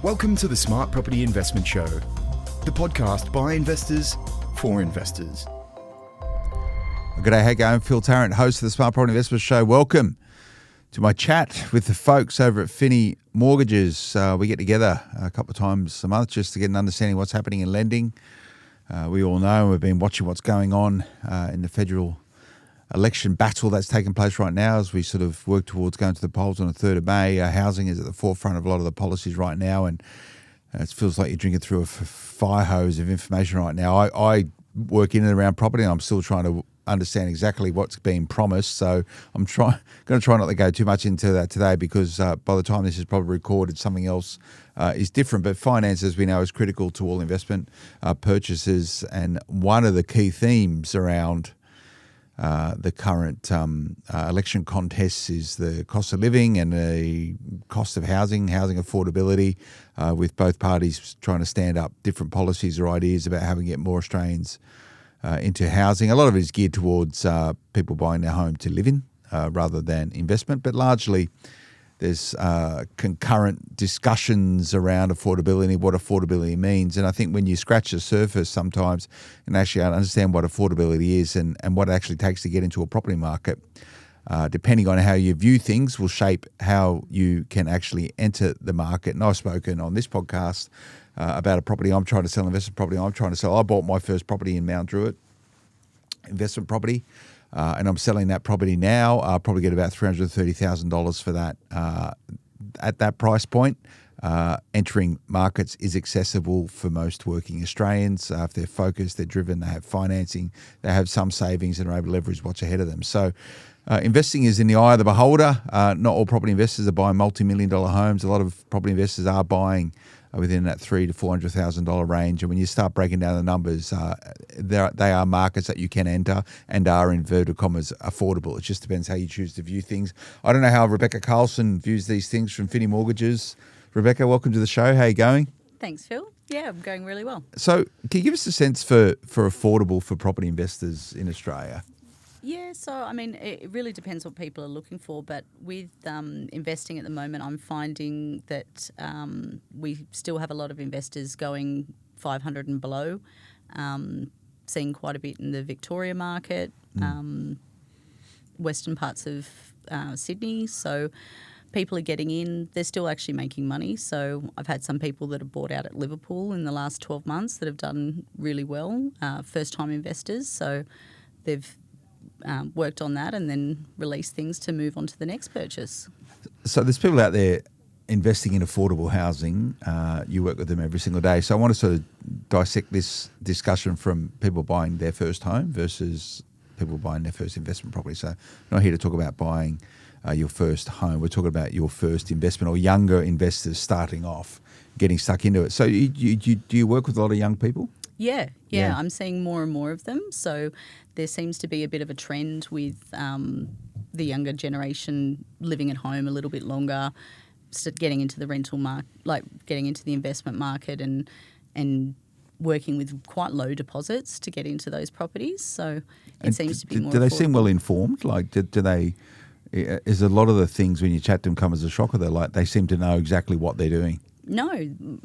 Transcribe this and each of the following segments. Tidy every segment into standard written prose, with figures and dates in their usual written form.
Welcome to the Smart Property Investment Show, the podcast by investors for investors. G'day, how you going? Phil Tarrant, host of the Smart Property Investment Show. Welcome to my chat with the folks over at Finni Mortgages. We get together a couple of times a month just to get an understanding of what's happening in lending. We all know we've been watching what's going on in the federal election battle that's taking place right now as we sort of work towards going to the polls on the 3rd of May. Housing is at the forefront of a lot of the policies right now, and it feels like you're drinking through a fire hose of information right now. I work in and around property, and I'm still trying to understand exactly what's being promised. So I'm going to try not to go too much into that today because by the time this is probably recorded, something else is different. But finance, as we know, is critical to all investment purchases, and one of the key themes around the current election contests is the cost of living and the cost of housing affordability, with both parties trying to stand up different policies or ideas about how we get more Australians into housing. A lot of it is geared towards people buying their home to live in rather than investment, but largely there's concurrent discussions around affordability, what affordability means. And I think when you scratch the surface sometimes and actually understand what affordability is and what it actually takes to get into a property market, depending on how you view things, will shape how you can actually enter the market. And I've spoken on this podcast about a property I'm trying to sell, investment property I'm trying to sell. I bought my first property in Mount Druitt, investment property. And I'm selling that property now. I'll probably get about $330,000 for that at that price point. Entering markets is accessible for most working Australians. If they're focused, they're driven, they have financing, they have some savings and are able to leverage what's ahead of them. So investing is in the eye of the beholder. Not all property investors are buying multi-million-dollar homes. A lot of property investors are buying within that $300,000 to $400,000 range. And when you start breaking down the numbers, they are markets that you can enter and are, in inverted commas, affordable. It just depends how you choose to view things. I don't know how Rebecca Carlson views these things from Finni Mortgages. Rebecca, welcome to the show. How are you going? Thanks, Phil. Yeah, I'm going really well. So can you give us a sense for affordable for property investors in Australia? Yeah, so I mean, it really depends what people are looking for. But with investing at the moment, I'm finding that we still have a lot of investors going 500 and below, seeing quite a bit in the Victoria market, western parts of Sydney. So people are getting in. They're still actually making money. So I've had some people that have bought out at Liverpool in the last 12 months that have done really well, first-time investors. So they've worked on that and then release things to move on to the next purchase. So there's people out there investing in affordable housing. You work with them every single day. So I want to sort of dissect this discussion from people buying their first home versus people buying their first investment property. So I'm not here to talk about buying your first home. We're talking about your first investment or younger investors starting off, getting stuck into it. So do you work with a lot of young people? Yeah, I'm seeing more and more of them. So there seems to be a bit of a trend with the younger generation living at home a little bit longer, getting into the rental market, like getting into the investment market and working with quite low deposits to get into those properties. So it seems to be more. Do they affordable. seem well informed? Like, do they? Is a lot of the things when you chat to them come as a shocker? They seem to know exactly what they're doing. No,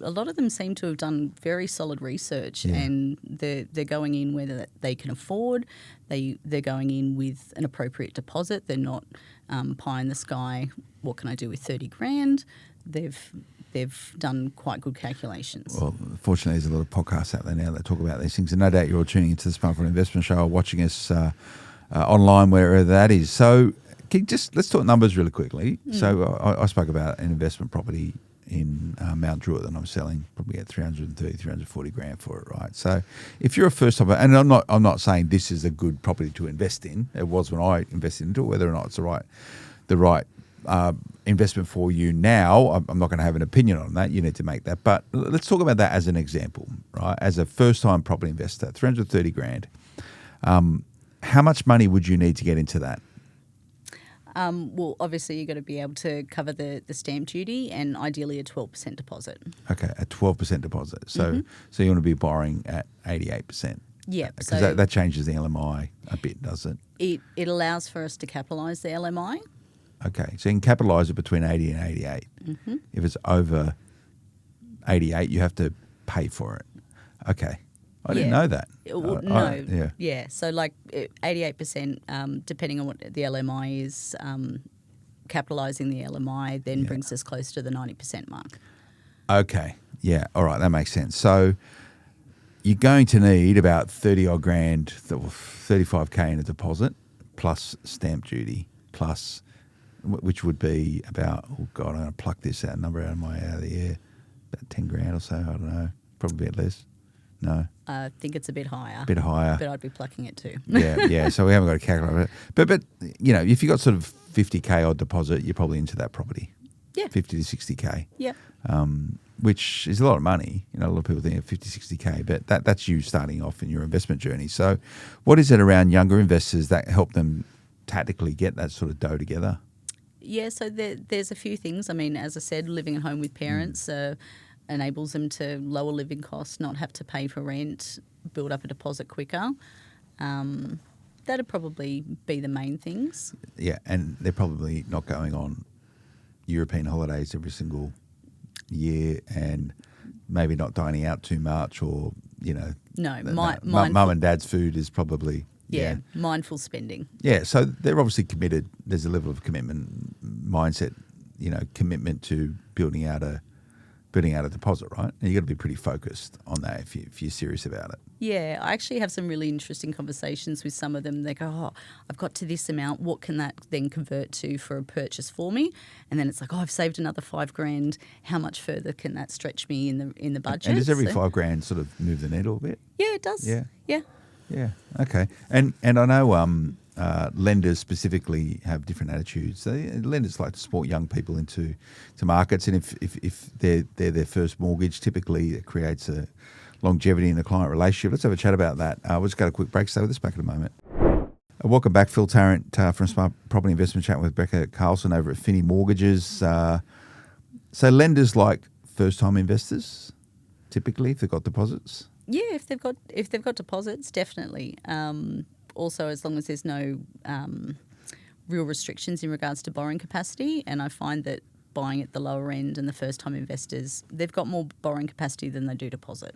a lot of them seem to have done very solid research, and they're going in whether they can afford. They're going in with an appropriate deposit. They're not pie in the sky. What can I do with 30 grand? They've done quite good calculations. Well, fortunately, there's a lot of podcasts out there now that talk about these things, and no doubt you're all tuning into the Smart Property Investment Show or watching us online wherever that is. So, let's talk numbers really quickly. So, I spoke about an investment property in Mount Druitt that I'm selling, probably at 340 grand for it, right? So if you're a first time, and I'm not saying this is a good property to invest in. It was when I invested into it. Whether or not it's the right investment for you now, I'm not going to have an opinion on that. You need to make that. But let's talk about that as an example, right? As a first time property investor, 330 grand. How much money would you need to get into that? Well, obviously you've got to be able to cover the stamp duty and ideally a 12% deposit. Okay, a 12% deposit. So so you want to be borrowing at 88%. Yeah. Because that changes the LMI a bit, does it? It allows for us to capitalise the LMI. Okay, so you can capitalise it between 80 and 88. If it's over 88, you have to pay for it. Okay. I didn't Yeah. know that. Well, no. Yeah. So like 88%, depending on what the LMI is, capitalising the LMI then brings us close to the 90% mark. Okay. Yeah. All right. That makes sense. So you're going to need about 30 odd grand, 35K in a deposit, plus stamp duty, plus, which would be about, oh God, I'm going to pluck this number out of the air, about 10 grand or so. I don't know. Probably a bit less. No. I think it's a bit higher. Bit higher. But I'd be plucking it too. Yeah. So we haven't got a calculator. But you know, if you got sort of 50K odd deposit, you're probably into that property. Yeah. 50 to 60K. Yep. Which is a lot of money. You know, a lot of people think of 50, 60K, but that's you starting off in your investment journey. So what is it around younger investors that help them tactically get that sort of dough together? Yeah, so there's a few things. I mean, as I said, living at home with parents enables them to lower living costs, not have to pay for rent, build up a deposit quicker. That'd probably be the main things. Yeah, and they're probably not going on European holidays every single year and maybe not dining out too much, or, you know. No, mum and dad's food is probably... Yeah, mindful spending. Yeah, so they're obviously committed. There's a level of commitment, mindset, you know, commitment to building out a deposit, right? And you've got to be pretty focused on that if you're serious about it. Yeah, I actually have some really interesting conversations with some of them. They go, oh, I've got to this amount. What can that then convert to for a purchase for me? And then it's like, oh, I've saved another $5,000. How much further can that stretch me in the budget? And does every $5,000 sort of move the needle a bit? Yeah, it does. Yeah. Yeah. Yeah. Okay. And I know lenders specifically have different attitudes. Lenders like to support young people into markets, and if they're their first mortgage, typically it creates a longevity in the client relationship. Let's have a chat about that. We'll just go to a quick break. Stay with us back in a moment. Welcome back, Phil Tarrant from Smart Property Investment Chat with Rebecca Carlson over at Finni Mortgages. So lenders like first-time investors, typically, if they've got deposits. Yeah, if they've got deposits, definitely. Also, as long as there's no real restrictions in regards to borrowing capacity, and I find that buying at the lower end and the first-time investors, they've got more borrowing capacity than they do deposit.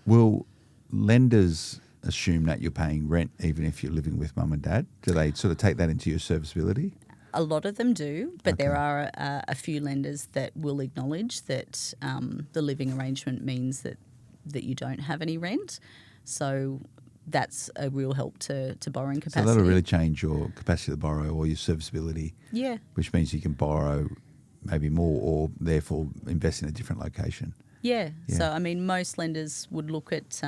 Will lenders assume that you're paying rent even if you're living with mum and dad? Do they sort of take that into your serviceability? A lot of them do, but there are a few lenders that will acknowledge that the living arrangement means that you don't have any rent. So that's a real help to borrowing capacity. So that'll really change your capacity to borrow or your serviceability. Yeah. Which means you can borrow maybe more or therefore invest in a different location. Yeah. So, I mean, most lenders would look at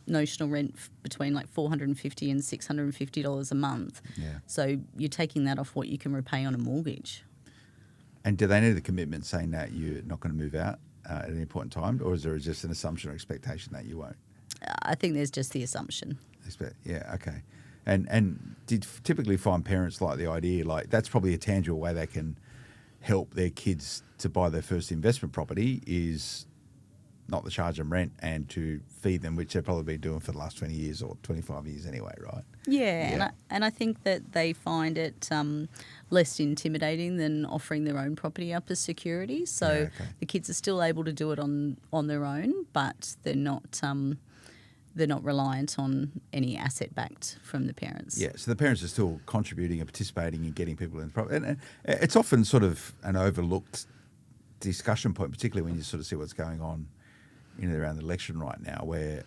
notional rent between like $450 and $650 a month. Yeah. So you're taking that off what you can repay on a mortgage. And do they need a commitment saying that you're not going to move out at any point in time, or is there just an assumption or expectation that you won't? I think there's just the assumption. Yeah, okay. And did typically find parents like the idea, like that's probably a tangible way they can help their kids to buy their first investment property is not to charge them rent and to feed them, which they've probably been doing for the last 20 years or 25 years anyway, right? Yeah. And I think that they find it less intimidating than offering their own property up as security. So the kids are still able to do it on their own, but they're not reliant on any asset backed from the parents. Yeah, so the parents are still contributing and participating in getting people in the property. And it's often sort of an overlooked discussion point, particularly when you sort of see what's going on in and around the election right now, where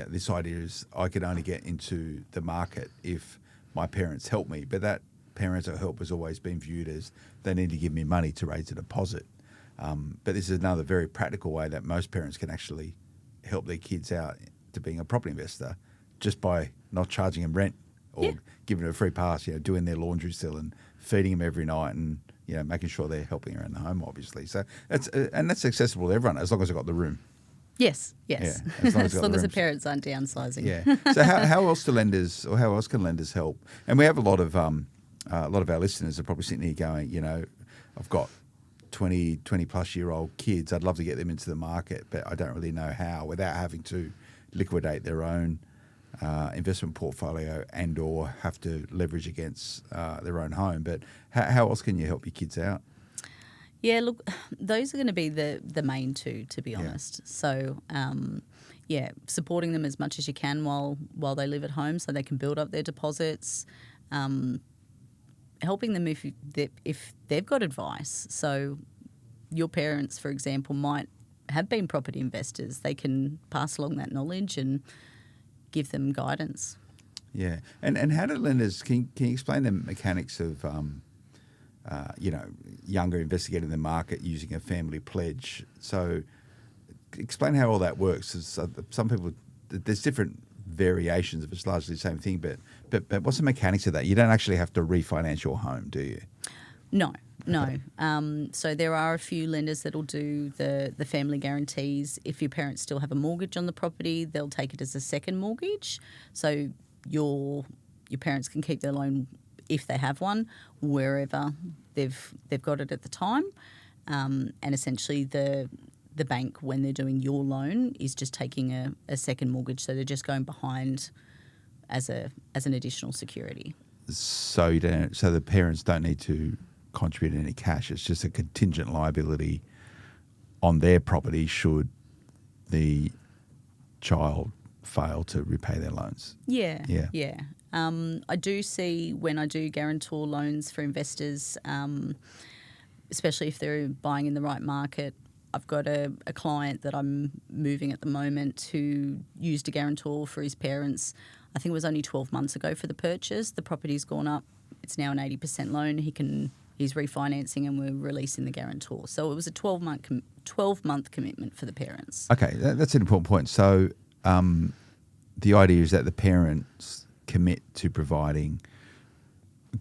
this idea is I could only get into the market if my parents help me, but that parental help has always been viewed as they need to give me money to raise a deposit. But this is another very practical way that most parents can actually help their kids out to being a property investor just by not charging them rent or giving them a free pass, doing their laundry still and feeding them every night and making sure they're helping around the home, obviously. So that's accessible to everyone as long as they've got the room. Yes. Yeah, as long as the parents aren't downsizing. Yeah. So how else can lenders help? And we have a lot of our listeners are probably sitting here going, I've got 20 plus year old kids. I'd love to get them into the market, but I don't really know how without having to liquidate their own investment portfolio and or have to leverage against their own home. But how else can you help your kids out? Yeah, look, those are going to be the main two, to be honest. So, supporting them as much as you can while they live at home, so they can build up their deposits. Helping them if they've got advice. So, your parents, for example, might have been property investors. They can pass along that knowledge and give them guidance. Yeah, and how do lenders? Can you explain the mechanics of younger investigating the market using a family pledge? So, explain how all that works. 'Cause some people, there's different variations of it's largely the same thing, but what's the mechanics of that? You don't actually have to refinance your home, do you? No. So there are a few lenders that will do the family guarantees. If your parents still have a mortgage on the property, they'll take it as a second mortgage. So your parents can keep their loan, if they have one, wherever they've got it at the time. And essentially the bank, when they're doing your loan, is just taking a second mortgage. So they're just going behind as an additional security. So the parents don't need to contribute any cash. It's just a contingent liability on their property should the child fail to repay their loans. Yeah. I do see when I do guarantor loans for investors, especially if they're buying in the right market. I've got a client that I'm moving at the moment who used a guarantor for his parents. I think it was only 12 months ago for the purchase. The property's gone up. It's now an 80% loan. He's refinancing and we're releasing the guarantor. So it was a 12-month commitment for the parents. Okay, that's an important point. So the idea is that the parents commit to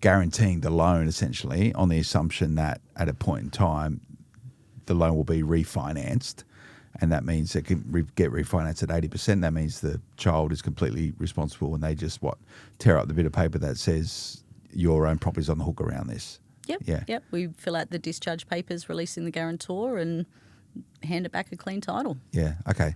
guaranteeing the loan essentially on the assumption that at a point in time the loan will be refinanced, and that means it can get refinanced at 80%. That means the child is completely responsible and they just tear up the bit of paper that says your own property's on the hook around this. Yep. We fill out the discharge papers releasing the guarantor and hand it back a clean title. Yeah, okay.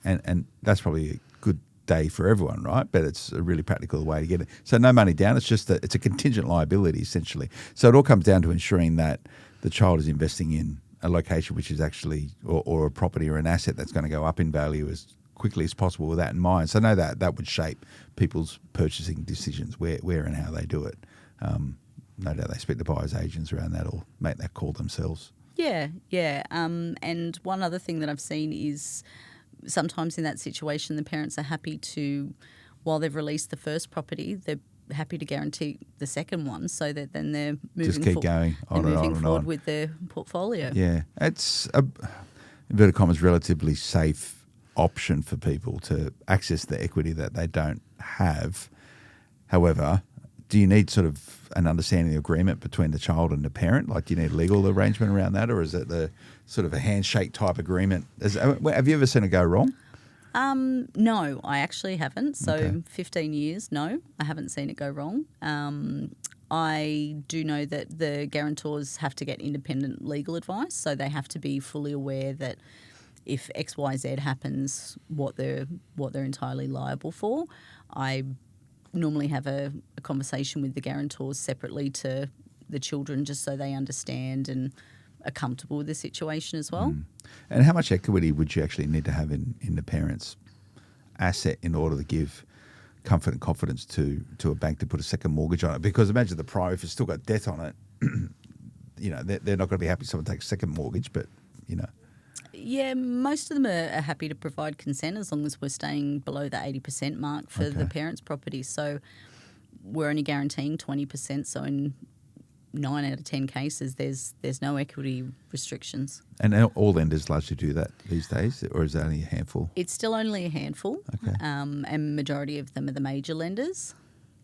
And that's probably a good day for everyone, right? But it's a really practical way to get it. So no money down. It's just it's a contingent liability essentially. So it all comes down to ensuring that the child is investing in a location which is actually or a property or an asset that's going to go up in value as quickly as possible with that in mind. So I know that would shape people's purchasing decisions, where and how they do it. No doubt they speak to buyers agents around that or make that call themselves. Yeah. And one other thing that I've seen is sometimes in that situation the parents are happy to, while they've released the first property, they're happy to guarantee the second one so that then they're moving going on and on forward with their portfolio. Yeah. It's inverted commas relatively safe option for people to access the equity that they don't have. However, do you need sort of an understanding agreement between the child and the parent? Like, do you need a legal arrangement around that, or is it the sort of a handshake type agreement? Have you ever seen it go wrong? No, I actually haven't. So Okay. 15 years, no, I haven't seen it go wrong. I do know that the guarantors have to get independent legal advice, so they have to be fully aware that if X, Y, Z happens, what they're entirely liable for. I normally have a conversation with the guarantors separately to the children just so they understand and are comfortable with the situation as well. And how much equity would you actually need to have in the parent's asset in order to give comfort and confidence to a bank to put a second mortgage on it? Because imagine the prior, if it's still got debt on it, they're not going to be happy someone takes a second mortgage, but. Yeah, most of them are happy to provide consent as long as we're staying below the 80% mark for the parents' property. So we're only guaranteeing 20%. So in 9 out of 10 cases, there's no equity restrictions. And all lenders largely do that these days, or is it only a handful? It's still only a handful. Okay. And majority of them are the major lenders.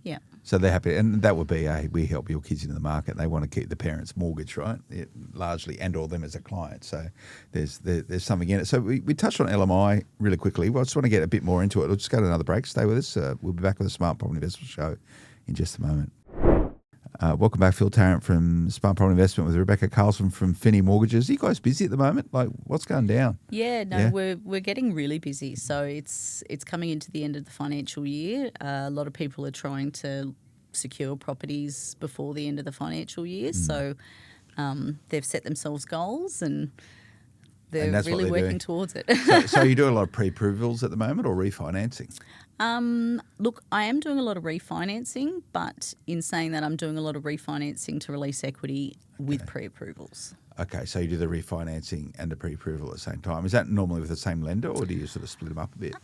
Yeah. So they're happy, and that would be we help your kids into the market. They want to keep the parents' mortgage, right? Largely, and all them as a client. So there's something in it. So we touched on LMI really quickly. Well, I just want to get a bit more into it. We'll just go to another break. Stay with us. We'll be back with the Smart Property Investment Show in just a moment. Welcome back, Phil Tarrant from Smart Property Investment with Rebecca Carlson from Finni Mortgages. Are you guys busy at the moment? Like, what's going down? Yeah, we're getting really busy. So it's coming into the end of the financial year. A lot of people are trying to secure properties before the end of the financial year. So they've set themselves goals and they're And that's what really they're working doing. towards it. So you're doing a lot of pre-approvals at the moment or refinancing? Look, I am doing a lot of refinancing, but in saying that, I'm doing a lot of refinancing to release equity with pre-approvals. Okay, so you do the refinancing and the pre-approval at the same time. Is that normally with the same lender or do you sort of split them up a bit?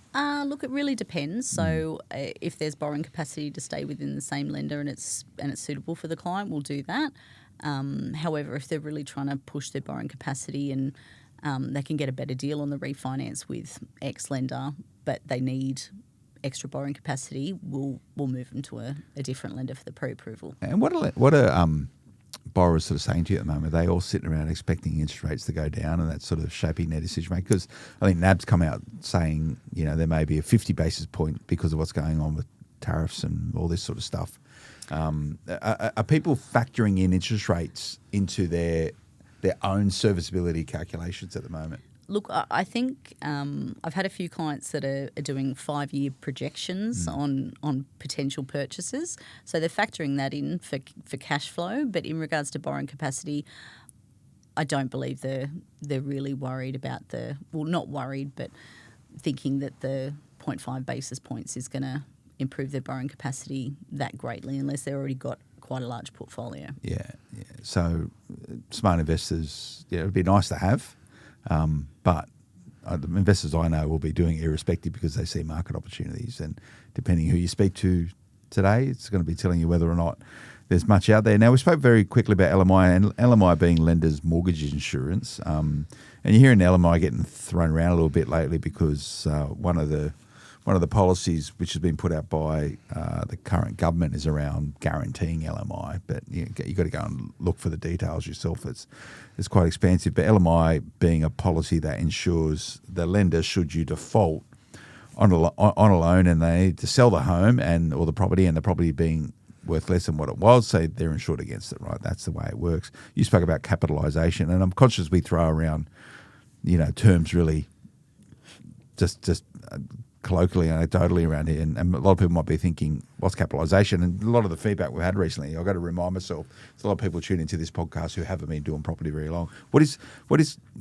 Look, it really depends. So if there's borrowing capacity to stay within the same lender and it's suitable for the client, we'll do that. However, if they're really trying to push their borrowing capacity and they can get a better deal on the refinance with X lender, but they need extra borrowing capacity, we'll move them to a different lender for the pre-approval. And what are borrowers sort of saying to you at the moment? Are they all sitting around expecting interest rates to go down and that's sort of shaping their decision making? Because I think NAB's come out saying, there may be a 50 basis point because of what's going on with tariffs and all this sort of stuff. Are people factoring in interest rates into their own serviceability calculations at the moment? Look, I think I've had a few clients that are doing 5-year projections on potential purchases. So they're factoring that in for cash flow. But in regards to borrowing capacity, I don't believe they're really worried about not worried, but thinking that the 0.5 basis points is going to improve their borrowing capacity that greatly unless they've already got quite a large portfolio. Yeah. So smart investors, it'd be nice to have. But the investors I know will be doing it irrespective because they see market opportunities. And depending who you speak to today, it's going to be telling you whether or not there's much out there. Now, we spoke very quickly about LMI, and LMI being lenders' mortgage insurance. And you're hearing LMI getting thrown around a little bit lately because one of the policies which has been put out by the current government is around guaranteeing LMI, but you've got to go and look for the details yourself. It's quite expansive, but LMI being a policy that ensures the lender, should you default on a loan and they need to sell the home or the property being worth less than what it was, so they're insured against it, right? That's the way it works. You spoke about capitalisation, and I'm conscious we throw around, terms really just colloquially and anecdotally around here, and a lot of people might be thinking, what's capitalisation? And a lot of the feedback we've had recently, I've got to remind myself, there's a lot of people tuning into this podcast who haven't been doing property very long. What is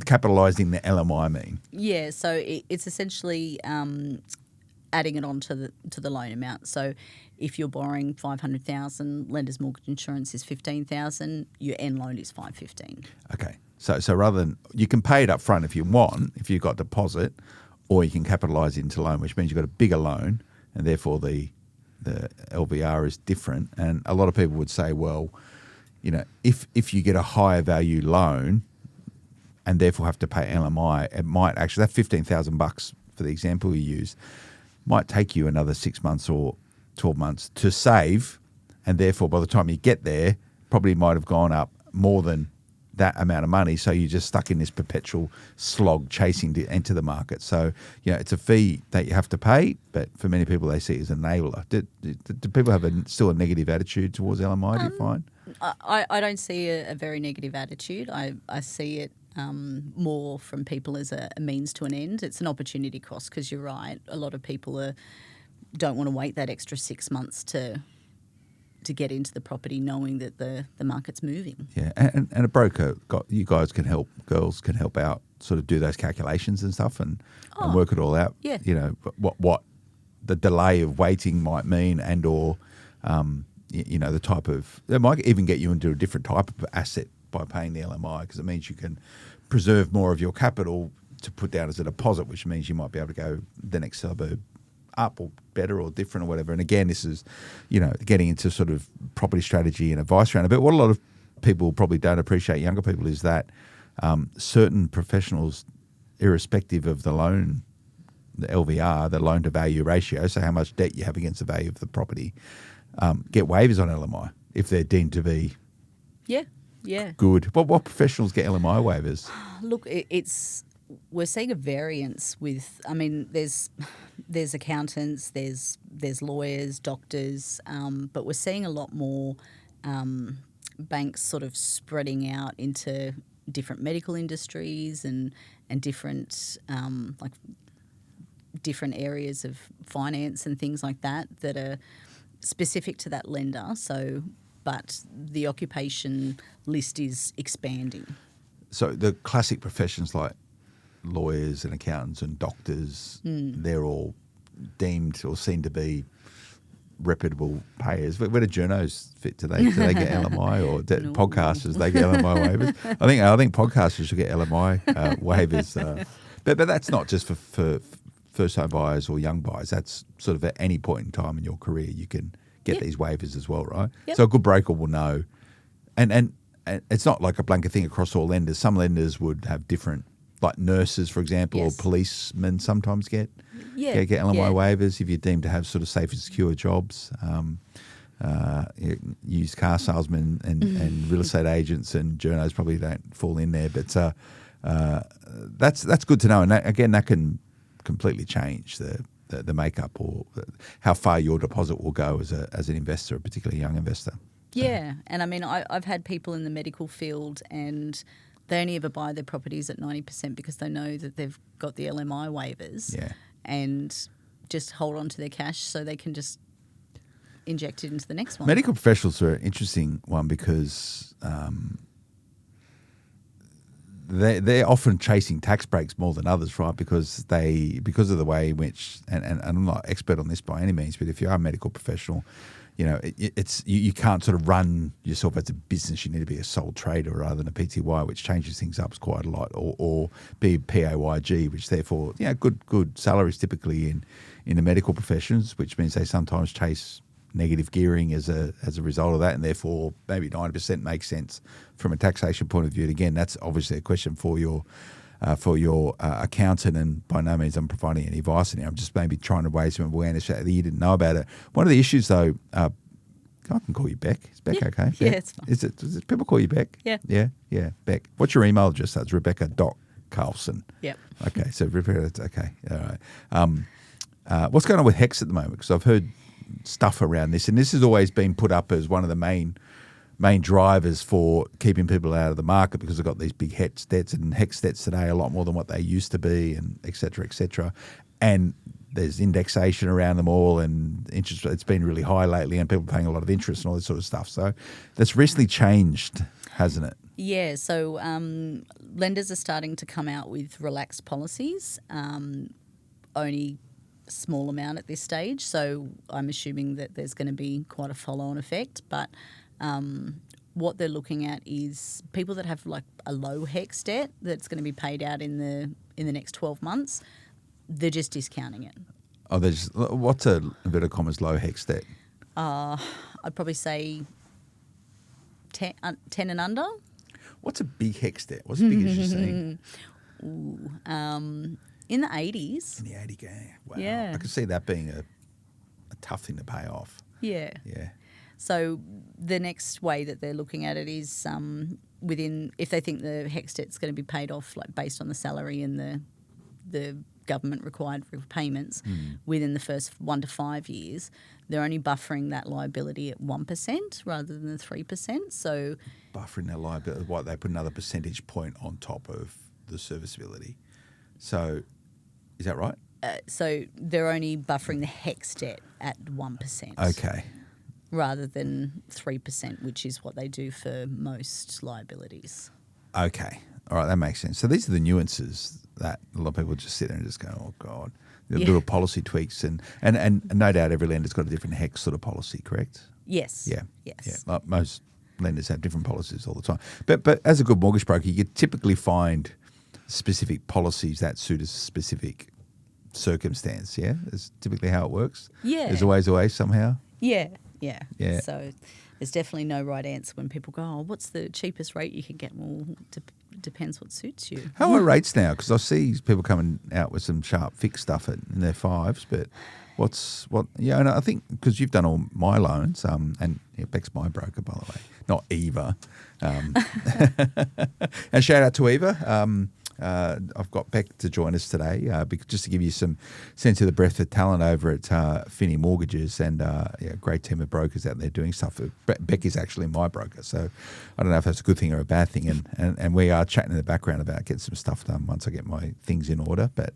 capitalising the LMI mean? Yeah, so it's essentially adding it on to the loan amount. So if you're borrowing $500,000, lender's mortgage insurance is $15,000, your end loan is $515,000. Okay, so rather than, you can pay it up front if you want, if you've got deposit, or you can capitalise into loan, which means you've got a bigger loan, and therefore the LVR is different. And a lot of people would say, well, if you get a higher value loan and therefore have to pay LMI, it might actually, that $15,000 for the example you used, might take you another 6 months or 12 months to save, and therefore by the time you get there, probably might have gone up more than that amount of money, so you're just stuck in this perpetual slog chasing to enter the market. So, it's a fee that you have to pay, but for many people they see it as an enabler. Do people have still a negative attitude towards LMI, do you find? I don't see a very negative attitude. I see it more from people as a means to an end. It's an opportunity cost because you're right. A lot of people don't want to wait that extra 6 months to get into the property knowing that the market's moving. Yeah, and a broker, you guys can help, girls can help out, sort of do those calculations and stuff and work it all out. Yeah. What the delay of waiting might mean and or, the type of, it might even get you into a different type of asset by paying the LMI because it means you can preserve more of your capital to put down as a deposit, which means you might be able to go the next suburb up or better or different or whatever. And again, this is, getting into sort of property strategy and advice around it. But what a lot of people probably don't appreciate, younger people, is that certain professionals, irrespective of the loan, the LVR, the loan to value ratio, so how much debt you have against the value of the property, get waivers on LMI if they're deemed to be good. What professionals get LMI waivers? Look, we're seeing a variance with, there's accountants, there's lawyers, doctors, but we're seeing a lot more banks sort of spreading out into different medical industries and different different areas of finance and things like that are specific to that lender. So but the occupation list is expanding. So the classic professions like lawyers and accountants and doctors, they're all deemed or seen to be reputable payers. Where do journos fit? Do they get LMI or No. podcasters? They get LMI waivers. I think podcasters should get LMI waivers. But that's not just for first home buyers or young buyers. That's sort of at any point in time in your career you can get these waivers as well, right? Yep. So a good broker will know, and it's not like a blanket thing across all lenders. Some lenders would have different, like nurses, for example, Yes. or policemen sometimes get Yeah, get LMI yeah. waivers if you're deemed to have sort of safe and secure jobs. Used car salesmen and real estate agents and journos probably don't fall in there, but that's good to know. And that can completely change the makeup or how far your deposit will go as an investor, a particularly young investor. Yeah, and I mean, I've had people in the medical field and they only ever buy their properties at 90% because they know that they've got the LMI waivers and just hold on to their cash so they can just inject it into the next one. Medical professionals are an interesting one because they're often chasing tax breaks more than others, right? Because of the way in which, and I'm not an expert on this by any means, but if you are a medical professional, you know, you can't sort of run yourself as a business. You need to be a sole trader rather than a PTY, which changes things up quite a lot, or be PAYG, which therefore, good salaries typically in the medical professions, which means they sometimes chase negative gearing as a result of that, and therefore maybe 90% makes sense from a taxation point of view. And again, that's obviously a question for your accountant, and by no means I'm providing any advice in here. I'm just maybe trying to raise some awareness that you didn't know about it. One of the issues, though, I can call you Beck. Is Beck okay? Beck? Yeah, it's fine. Does people call you Beck? Yeah. Yeah, Beck. What's your email address? That's Rebecca.Carlson. Yep. Okay, so Rebecca, that's okay. All right. What's going on with HEX at the moment? Because I've heard stuff around this, and this has always been put up as one of the main drivers for keeping people out of the market because they've got these big HEX debts, and HEX debts today are a lot more than what they used to be, and et cetera, et cetera. And there's indexation around them all, and interest rates been really high lately, and people paying a lot of interest and all this sort of stuff. So that's recently changed, hasn't it? Yeah, so lenders are starting to come out with relaxed policies, only a small amount at this stage. So I'm assuming that there's going to be quite a follow-on effect. But what they're looking at is people that have like a low HEX debt that's going to be paid out in the next 12 months. They're just discounting it. Oh, what's a inverted commas low HEX debt? I'd probably say 10 and under. What's a big HEX debt? What's as big as you're seeing? In the 80s. In the 80K. Wow. Yeah. I could see that being a tough thing to pay off. Yeah. Yeah. So the next way that they're looking at it is if they think the HEX debt's going to be paid off, like based on the salary and the government required repayments within the first 1 to 5 years, they're only buffering that liability at 1% rather than the 3%. So Buffering their liability, what, they put another percentage point on top of the serviceability. So is that right? so they're only buffering the HEX debt at 1%. Okay. Rather than 3%, which is what they do for most liabilities. Okay. All right, that makes sense. So these are the nuances that a lot of people just sit there and just go, oh, God. The little policy tweaks. And no doubt every lender's got a different HEX sort of policy, correct? Yes. Yeah. Yes. Yeah. Like most lenders have different policies all the time. But as a good mortgage broker, you typically find specific policies that suit a specific circumstance, yeah? That's typically how it works? Yeah. There's always a way somehow? Yeah. Yeah. So there's definitely no right answer when people go, oh, what's the cheapest rate you can get? Well, depends what suits you. How are rates now? Because I see people coming out with some sharp fixed stuff in their fives, but and I think because you've done all my loans, and Beck's my broker, by the way, not Eva. And shout out to Eva. I've got Beck to join us today just to give you some sense of the breadth of talent over at Finni Mortgages, and great team of brokers out there doing stuff. Beck is actually my broker, so I don't know if that's a good thing or a bad thing. And we are chatting in the background about getting some stuff done once I get my things in order. But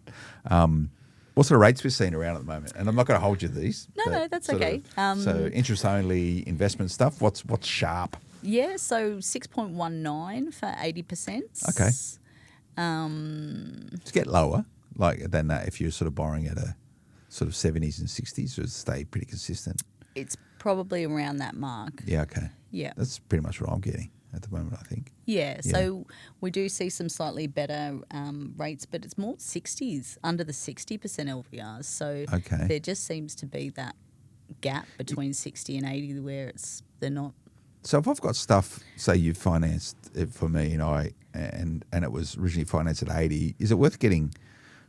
What sort of rates we're seeing around at the moment? And I'm not going to hold you to these. No, that's sort okay. of, so interest-only investment stuff, what's sharp? Yeah, so 6.19 for 80%. Okay. To get lower than that if you're sort of borrowing at a sort of 70s and 60s, or stay pretty consistent? It's probably around that mark. Yeah, okay. Yeah. That's pretty much what I'm getting at the moment, I think. Yeah, so we do see some slightly better rates, but it's more 60s, under the 60% LVRs. So Okay. there just seems to be that gap between 60 and 80 where they're not. So if I've got stuff, say you financed it for me and it was originally financed at 80, is it worth getting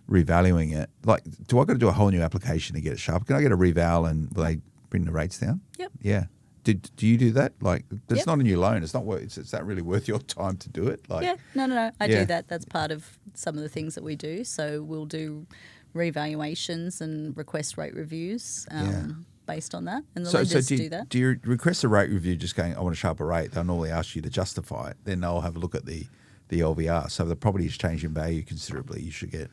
revaluing it? Like, do I got to do a whole new application to get it sharp? Can I get a reval and will they bring the rates down? Yep. Yeah. Do you do that? Like, it's Yep. not a new loan. It's not worth. Is that really worth your time to do it? Like, Yeah, no. I Yeah. do that. That's part of some of the things that we do. So we'll do revaluations and request rate reviews based on that. And the lenders do that. Do you request a rate review just going, I want a sharper rate? They'll normally ask you to justify it. Then they'll have a look at the LVR. So if the property is changing value considerably, you should get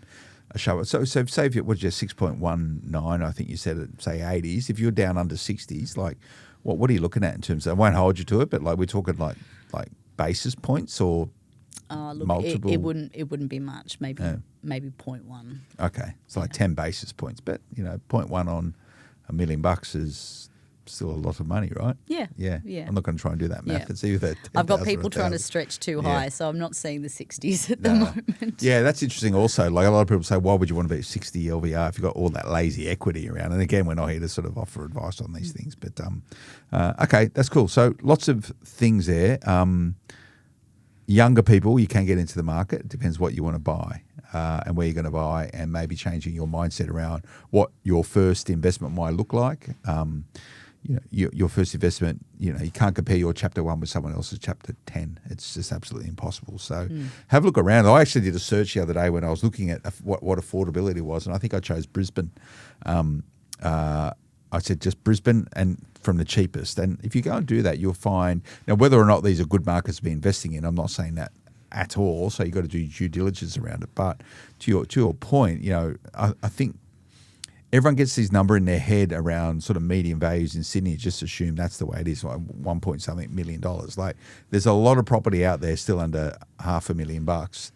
a sharper. So say if it was just 6.19, I think you said it, say 80s. If you're down under 60s, like what are you looking at in terms of, I won't hold you to it, but like we're talking like basis points or Look, multiple? it wouldn't be much. Maybe 0.1. Okay. So like 10 basis points. But, 0.1 on $1 million is still a lot of money, right? Yeah. Yeah. Yeah. I'm not going to try and do that math. Yeah. It's either I've got 10,000 or people trying to 1,000. stretch too Yeah. high, so I'm not seeing the 60s at the moment. Yeah, that's interesting also. Like a lot of people say, why would you want to be at 60 LVR if you've got all that lazy equity around? And again, we're not here to sort of offer advice on these things. But, okay, that's cool. So lots of things there. Younger people, you can get into the market. It depends what you want to buy and where you're going to buy, and maybe changing your mindset around what your first investment might look like. Your first investment, you can't compare your chapter 1 with someone else's chapter 10. It's just absolutely impossible. So have a look around. I actually did a search the other day when I was looking at what affordability was, and I think I chose Brisbane. I said just Brisbane and from the cheapest. And if you go and do that, you'll find, now whether or not these are good markets to be investing in, I'm not saying that at all. So you've got to do due diligence around it. But to your point, I think everyone gets this number in their head around sort of median values in Sydney. Just assume that's the way it is, like $1 million. Like there's a lot of property out there still under $500,000.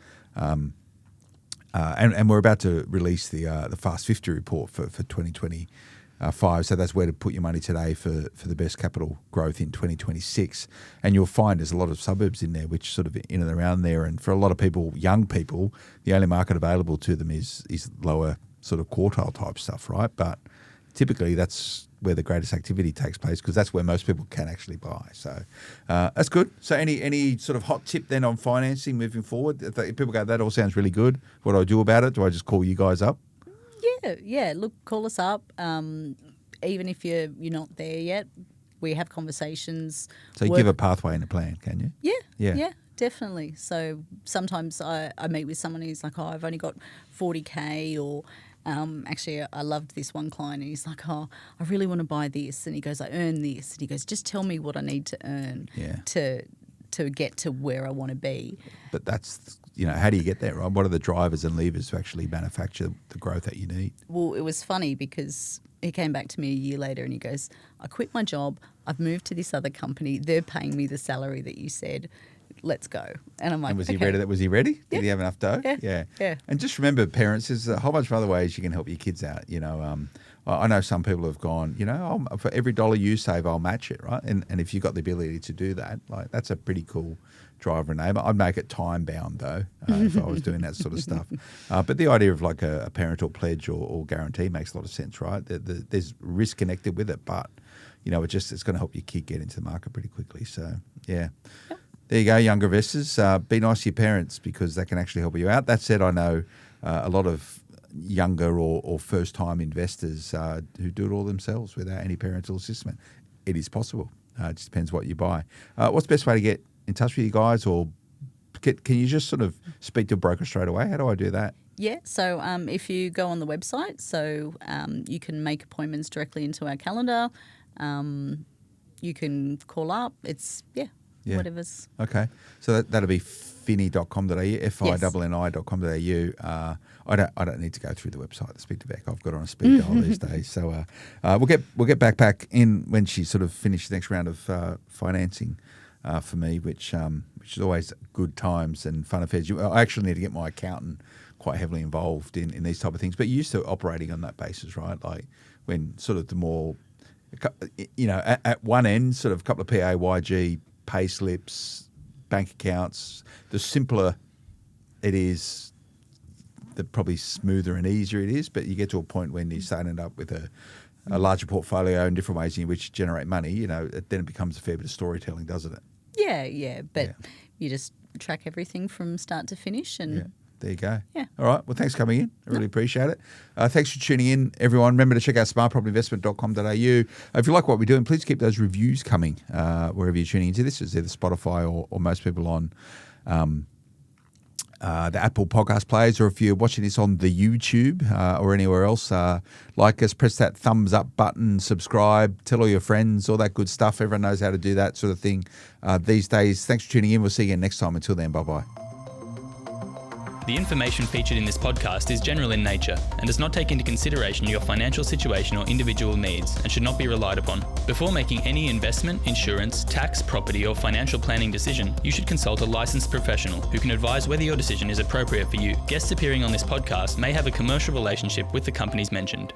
And we're about to release the Fast 50 report for 2025. So that's where to put your money today for the best capital growth in 2026. And you'll find there's a lot of suburbs in there which sort of in and around there. And for a lot of people, young people, the only market available to them is lower sort of quartile type stuff, right? But typically that's where the greatest activity takes place because that's where most people can actually buy. So that's good. So any sort of hot tip then on financing moving forward? If people go, that all sounds really good. What do I do about it? Do I just call you guys up? Yeah. Look, call us up. Even if you're not there yet, we have conversations. So you give a pathway and a plan, can you? Yeah, definitely. So sometimes I meet with someone who's like, I've only got 40K or actually I loved this one client and he's like, I really want to buy this. And he goes, I earn this. And he goes, just tell me what I need to earn to get to where I want to be. But that's, how do you get there, right? What are the drivers and levers to actually manufacture the growth that you need? Well, it was funny because he came back to me a year later and he goes, I quit my job. I've moved to this other company. They're paying me the salary that you said. Let's go. And I'm like, and was he okay. ready? Was he ready? Yeah. Did he have enough dough? Yeah. And just remember, parents, there's a whole bunch of other ways you can help your kids out. I know some people have gone, for every dollar you save, I'll match it, right? And if you've got the ability to do that, like that's a pretty cool driver and aim. I'd make it time bound though, if I was doing that sort of stuff. But the idea of like a parental pledge or guarantee makes a lot of sense, right? There's risk connected with it, but it's going to help your kid get into the market pretty quickly. So yeah. Yep. There you go, younger investors. Be nice to your parents because that can actually help you out. That said, I know a lot of younger or first-time investors who do it all themselves without any parental assistance. It is possible. It just depends what you buy. What's the best way to get in touch with you guys, or can you just sort of speak to a broker straight away? How do I do that? Yeah, so if you go on the website, so you can make appointments directly into our calendar. You can call up. It's, whatever's... Okay. So that'll be finni.com.au, finni.com.au. I don't need to go through the website to speak to Beck. I've got her on a speed dial these days. So we'll get back in when she sort of finishes the next round of financing for me, which is always good times and fun affairs. I actually need to get my accountant quite heavily involved in these type of things. But you're used to operating on that basis, right? Like when sort of the more, at one end, sort of a couple of PAYG pay slips, bank accounts, the simpler it is, the probably smoother and easier it is. But you get to a point when you start end up with a larger portfolio and different ways in which you generate money, then it becomes a fair bit of storytelling, doesn't it? Yeah. But you just track everything from start to finish and... Yeah. There you go. Yeah. All right. Well, thanks for coming in. I really appreciate it. Thanks for tuning in, everyone. Remember to check out smartpropertyinvestment.com.au. If you like what we're doing, please keep those reviews coming wherever you're tuning into this. It's either Spotify or most people on the Apple podcast players, or if you're watching this on the YouTube or anywhere else, like us, press that thumbs up button, subscribe, tell all your friends, all that good stuff. Everyone knows how to do that sort of thing these days. Thanks for tuning in. We'll see you again next time. Until then, bye-bye. The information featured in this podcast is general in nature and does not take into consideration your financial situation or individual needs and should not be relied upon. Before making any investment, insurance, tax, property or financial planning decision, you should consult a licensed professional who can advise whether your decision is appropriate for you. Guests appearing on this podcast may have a commercial relationship with the companies mentioned.